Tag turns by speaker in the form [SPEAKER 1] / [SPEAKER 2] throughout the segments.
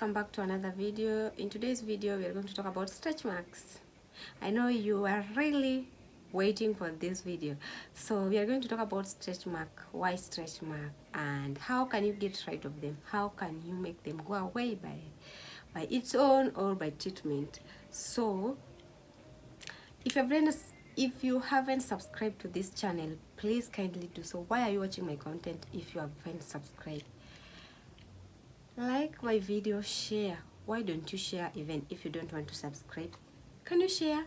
[SPEAKER 1] welcome back to another video. In today's video we are going to talk about stretch marks. I know you are really waiting for this video, so we are going to talk about stretch mark, why stretch mark, and how can you get rid of them, how can you make them go away by its own or by treatment. So if you haven't subscribed to this channel, please kindly do so. Why are you watching my content if you haven't subscribed? Like my video, share. Why don't you share even if you don't want to subscribe? Can you share?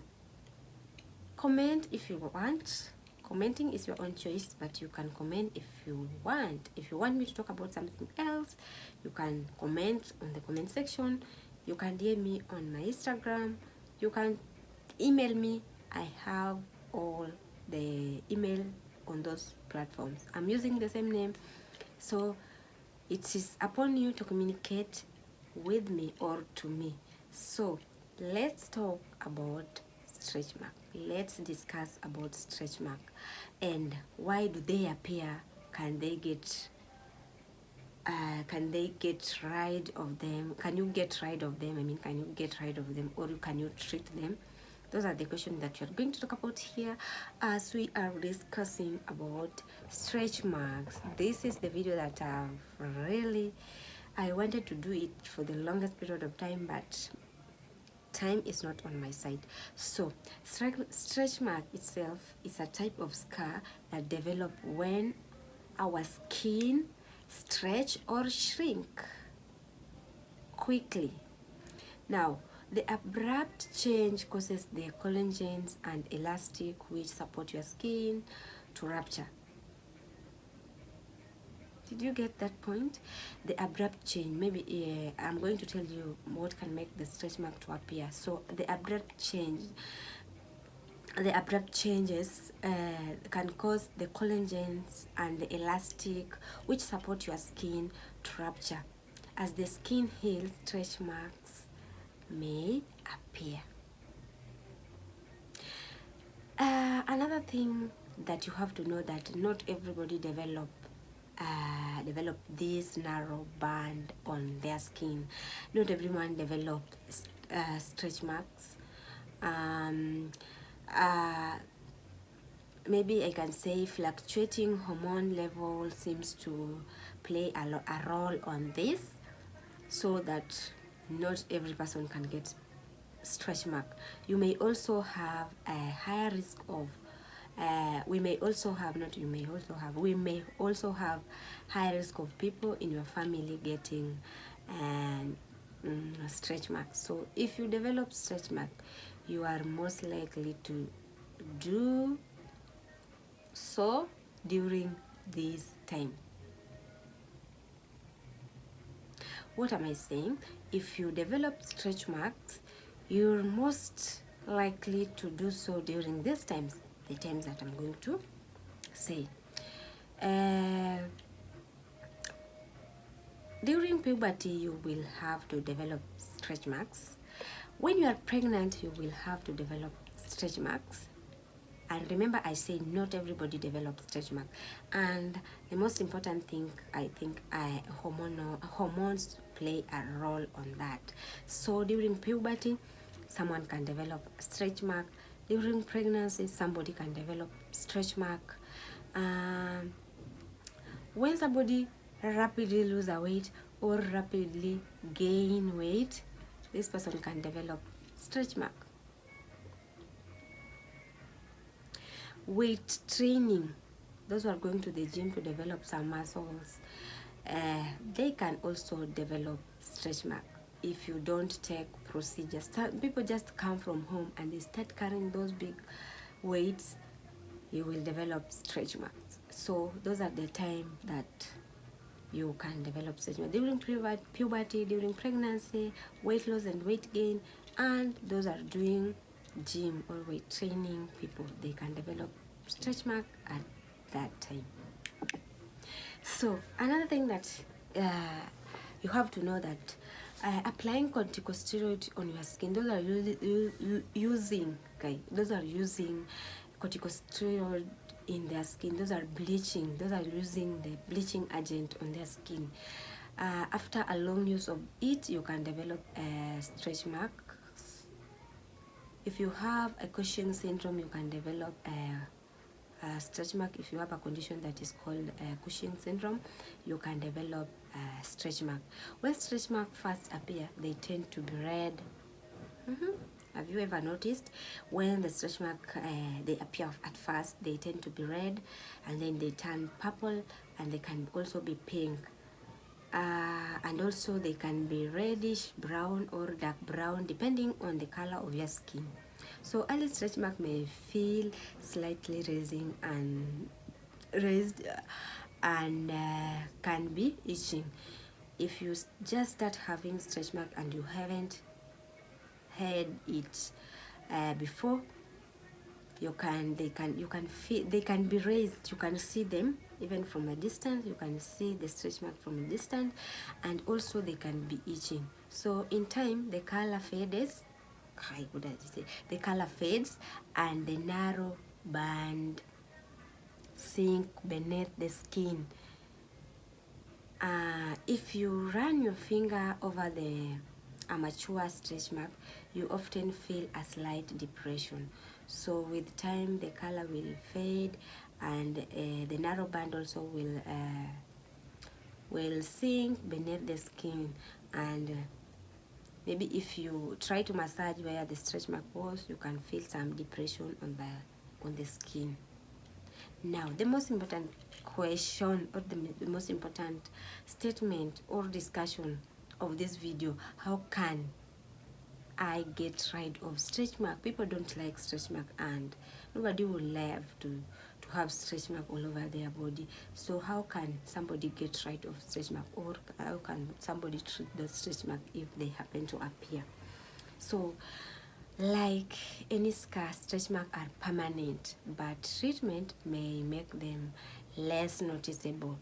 [SPEAKER 1] Comment if you want. Commenting is your own choice, but you can comment if you want. If you want me to talk about something else, you can comment on the comment section. You can DM me on my Instagram. You can email me. I have all the email on those platforms. I'm using the same name, so it is upon you to communicate with me or to me. So let's talk about stretch mark. Let's discuss about stretch mark and why do they appear. Can they get rid of them? Can you get rid of them? Can you get rid of them, or can you treat them? Those are the questions that you're going to talk about here as we are discussing about stretch marks. This is the video that I wanted to do it for the longest period of time, but time is not on my side. So stretch mark itself is a type of scar that develop when our skin stretch or shrink quickly. Now, the abrupt change causes the collagens and elastic which support your skin to rupture. Did you get that point? The abrupt change. Maybe I'm going to tell you what can make the stretch mark to appear. So the abrupt changes can cause the collagens and the elastic which support your skin to rupture. As the skin heals, stretch marks may appear. Another thing that you have to know, that not everybody develop this narrow band on their skin. Not everyone develop stretch marks. Maybe I can say fluctuating hormone level seems to play a role on this, so that not every person can get stretch mark. You may also have a higher risk of we may also have high risk of people in your family getting stretch marks. So if you develop stretch mark, you are most likely to do so during this time. What am I saying? If you develop stretch marks, you're most likely to do so during these times, the times that I'm going to say. During puberty, you will have to develop stretch marks. When you are pregnant, you will have to develop stretch marks. And remember, I say not everybody develops stretch marks. And the most important thing, I think, hormones play a role on that. So during puberty, someone can develop stretch mark. During pregnancy, somebody can develop stretch mark. When somebody rapidly lose a weight or rapidly gain weight, this person can develop stretch mark. Weight training, those who are going to the gym to develop some muscles, they can also develop stretch mark. If you don't take procedures, people just come from home and they start carrying those big weights, you will develop stretch marks. So those are the time that you can develop stretch marks: during puberty, during pregnancy, weight loss and weight gain, and those are doing gym or weight training people, they can develop stretch mark at that time. So another thing that you have to know, that applying corticosteroid on your skin, those are using corticosteroid in their skin, those are bleaching, those are using the bleaching agent on their skin. After a long use of it, you can develop a stretch marks. If you have a Cushing syndrome, you can develop a stretch mark. If you have a condition that is called Cushing syndrome, you can develop a stretch mark. When stretch marks first appear, they tend to be red. Have you ever noticed when the stretch mark they appear at first, they tend to be red, and then they turn purple, and they can also be pink. And also they can be reddish brown or dark brown depending on the color of your skin. So early stretch mark may feel slightly raised and can be itching. If you just start having stretch mark and you haven't had it before, you can feel they can be raised. You can see them even from a distance. You can see the stretch mark from a distance, and also they can be itching. So in time the color fades. The color fades and the narrow band sink beneath the skin. If you run your finger over the mature stretch mark, you often feel a slight depression. So with time the color will fade, and the narrow band also will sink beneath the skin, and maybe if you try to massage where the stretch mark was, you can feel some depression on the skin. Now, the most important question, or the most important statement or discussion of this video: how can I get rid of stretch mark? People don't like stretch mark, and nobody will love to have stretch mark all over their body. So how can somebody get rid of stretch mark, or how can somebody treat the stretch mark if they happen to appear? So like any scar, stretch marks are permanent, but treatment may make them less noticeable.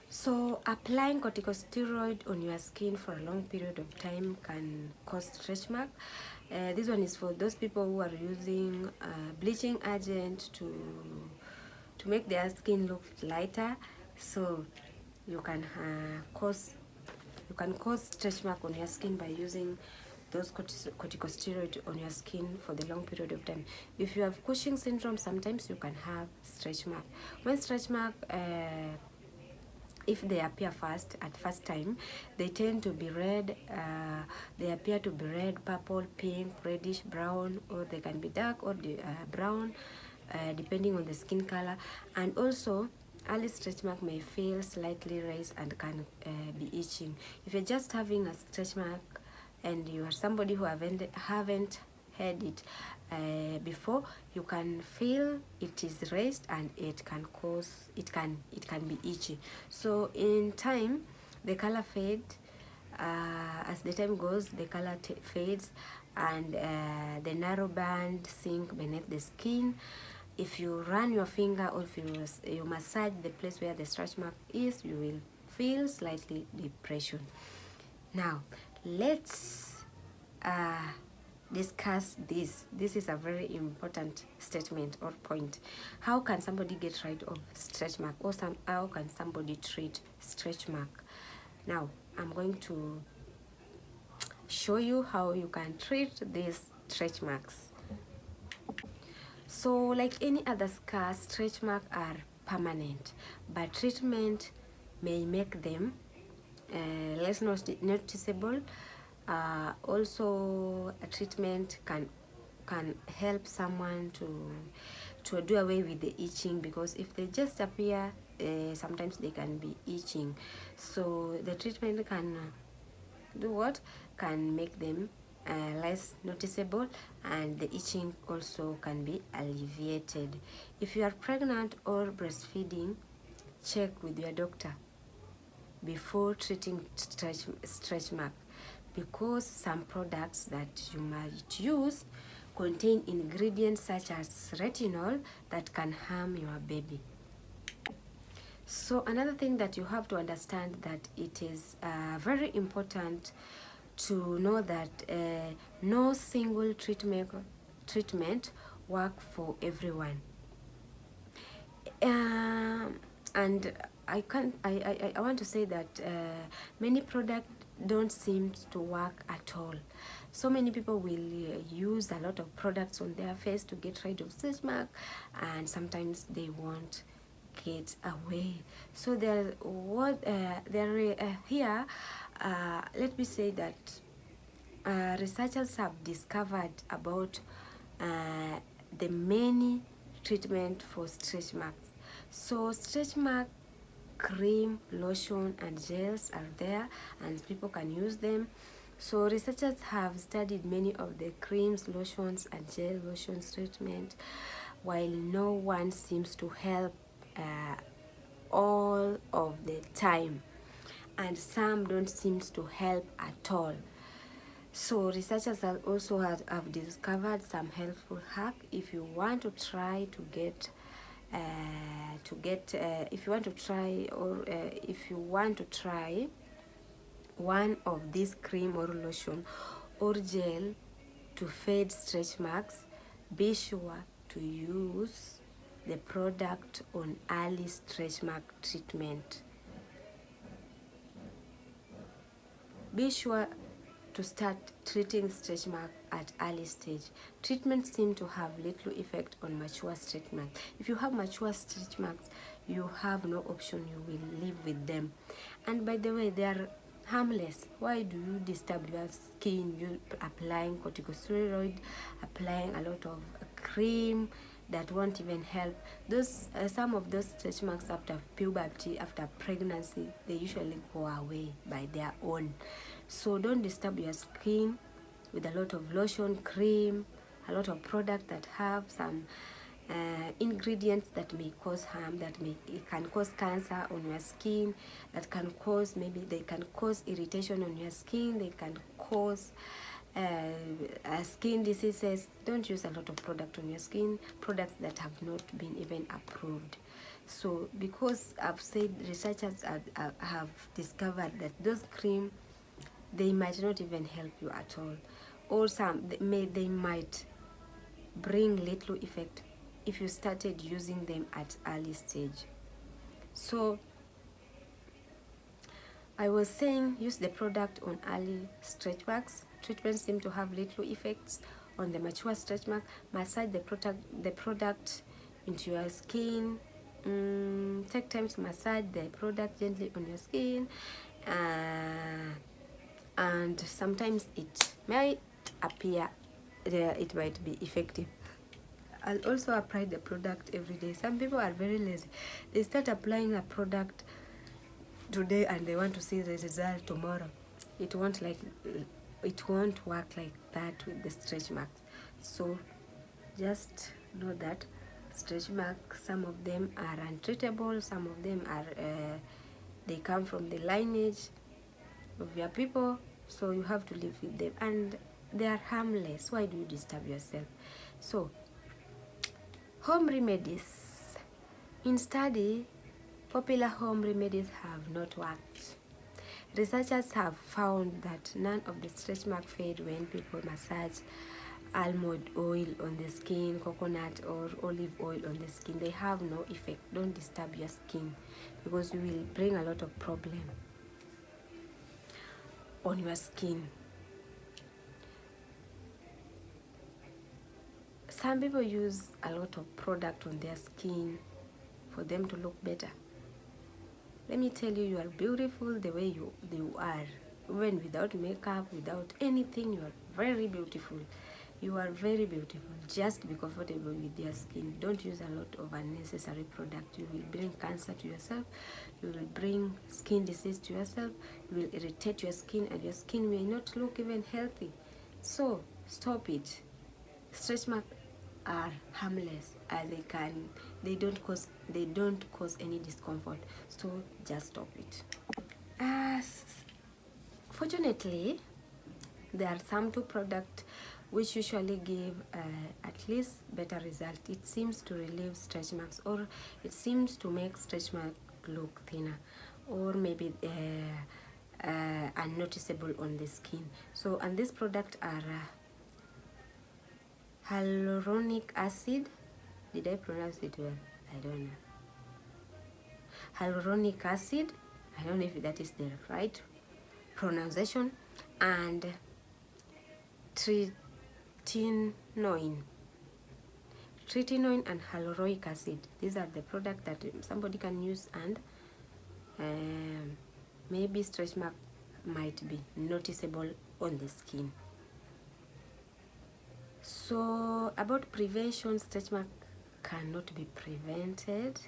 [SPEAKER 1] So applying corticosteroid on your skin for a long period of time can cause stretch mark. This one is for those people who are using bleaching agent to make their skin look lighter. So you can cause stretch mark on your skin by using those corticosteroid on your skin for the long period of time. If you have Cushing syndrome, sometimes you can have stretch mark. When stretch mark if they appear at first time, they tend to be red. They appear to be red, purple, pink, reddish, brown, or they can be dark or brown, depending on the skin color. And also, early stretch mark may feel slightly raised and can be itching. If you're just having a stretch mark and you are somebody who haven't had it before, you can feel it is raised and it can be itchy. So in time the color fades. As the time goes, the color fades, and the narrow band sink beneath the skin. If you run your finger, or if you massage the place where the stretch mark is, you will feel slightly depression. Now let's discuss this. This is a very important statement or point. How can somebody get rid of stretch mark, or how can somebody treat stretch mark? Now I'm going to show you how you can treat these stretch marks. So like any other scar, stretch marks are permanent, but treatment may make them less noticeable. Also, a treatment can help someone to do away with the itching, because if they just appear, sometimes they can be itching. So the treatment can do what? Can make them less noticeable, and the itching also can be alleviated. If you are pregnant or breastfeeding, check with your doctor before treating stretch mark, because some products that you might use contain ingredients such as retinol that can harm your baby. So another thing that you have to understand, that it is very important to know that no single treatment work for everyone. And I can't I want to say that many products don't seem to work at all. So many people will use a lot of products on their face to get rid of stretch mark, and sometimes they won't get away. So there what there here let me say that researchers have discovered about the many treatment for stretch marks. So stretch mark cream, lotion and gels are there, and people can use them. So researchers have studied many of the creams, lotions and gel lotions treatment, while no one seems to help all of the time, and some don't seem to help at all. So researchers have discovered some helpful hack if you want to try to get if you want to try, or if you want to try one of these cream or lotion or gel to fade stretch marks, be sure to use the product on early stretch mark treatment. Be sure to start treating stretch mark at early stage. Treatments seem to have little effect on mature stretch marks. If you have mature stretch marks, you have no option, you will live with them. And by the way, they are harmless. Why do you disturb your skin? You applying corticosteroid, applying a lot of cream that won't even help. Those some of those stretch marks after puberty, after pregnancy, they usually go away by their own. So don't disturb your skin with a lot of lotion, cream, a lot of products that have some ingredients that may cause harm, it can cause cancer on your skin, that can cause, maybe they can cause irritation on your skin, they can cause skin diseases. Don't use a lot of product on your skin, products that have not been even approved. So because I've said researchers have discovered that those cream, they might not even help you at all, or they might bring little effect if you started using them at early stage. So I was saying, use the product on early stretch marks. Treatments seem to have little effects on the mature stretch mark. Massage the product into your skin. Take time to massage the product gently on your skin, and sometimes it might appear it might be effective. I'll also apply the product every day. Some people are very lazy. They start applying a product today and they want to see the result tomorrow. It won't work like that with the stretch marks. So just know that stretch marks, some of them are untreatable, some of them are they come from the lineage of your people, so you have to live with them, and they are harmless. Why do you disturb yourself? So home remedies. In study, popular home remedies have not worked. Researchers have found that none of the stretch mark fade when people massage almond oil on the skin, coconut or olive oil on the skin. They have no effect. Don't disturb your skin, because you will bring a lot of problem on your skin. Some people use a lot of product on their skin for them to look better. Let me tell you, you are beautiful the way you are. Even without makeup, without anything, you are very beautiful. You are very beautiful. Just be comfortable with your skin. Don't use a lot of unnecessary product. You will bring cancer to yourself. You will bring skin disease to yourself. You will irritate your skin, and your skin may not look even healthy. So stop it. Stretch marks are harmless, and they don't cause any discomfort. So just stop it. Fortunately, there are some two products which usually give at least better result. It seems to relieve stretch marks, or it seems to make stretch mark look thinner, or maybe unnoticeable on the skin. So, and these products are hyaluronic acid. Did I pronounce it well? I don't know. hyaluronic acid, I don't know if that is the right pronunciation, and tretinoin. Tretinoin and hyaluronic acid. These are the products that somebody can use, and maybe stretch mark might be noticeable on the skin. So about prevention, stretch mark cannot be prevented.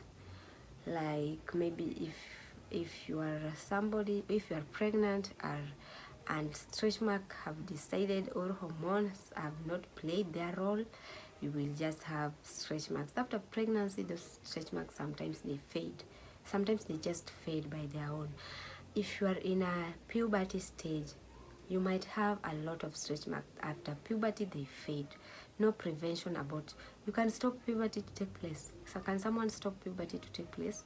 [SPEAKER 1] Like maybe if you are somebody, if you are pregnant and stretch mark have decided, or hormones have not played their role, you will just have stretch marks. After pregnancy, those stretch marks sometimes they fade, sometimes they just fade by their own. If you are in a puberty stage, you might have a lot of stretch marks. After puberty, they fade. No prevention about. You can stop puberty to take place. So can someone stop puberty to take place?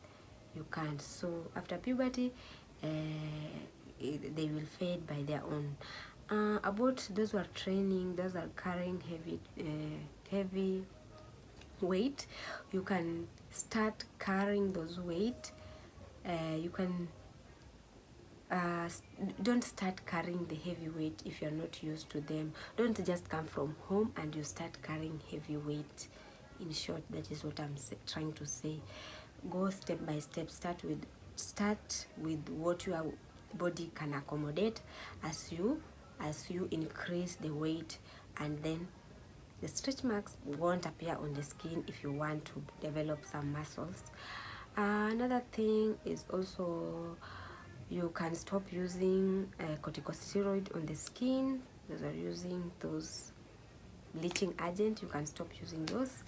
[SPEAKER 1] You can't. So after puberty, they will fade by their own. About those who are training, those are carrying heavy weight, you can start carrying those weight. You can don't start carrying the heavy weight if you're not used to them. Don't just come from home and you start carrying heavy weight. In short, that is what I'm trying to say. Go step by step. Start with what your body can accommodate as you increase the weight, and then the stretch marks won't appear on the skin if you want to develop some muscles. Another thing is also, you can stop using corticosteroid on the skin. Those are using those bleaching agent. You can stop using those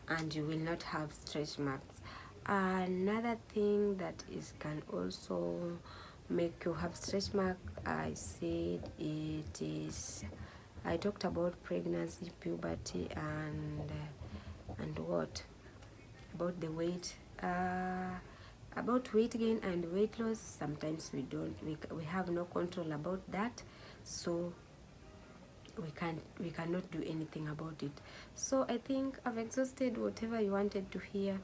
[SPEAKER 1] and you will not have stretch marks. Another thing that can also make you have stretch mark, I said it is, I talked about pregnancy, puberty, and what about the weight, about weight gain and weight loss. Sometimes we have no control about that, so we cannot do anything about it. So I think I've exhausted whatever you wanted to hear.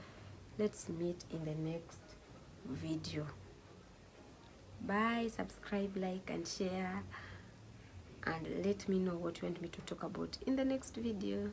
[SPEAKER 1] Let's meet in the next video. Bye. Subscribe, like, and share, and let me know what you want me to talk about in the next video.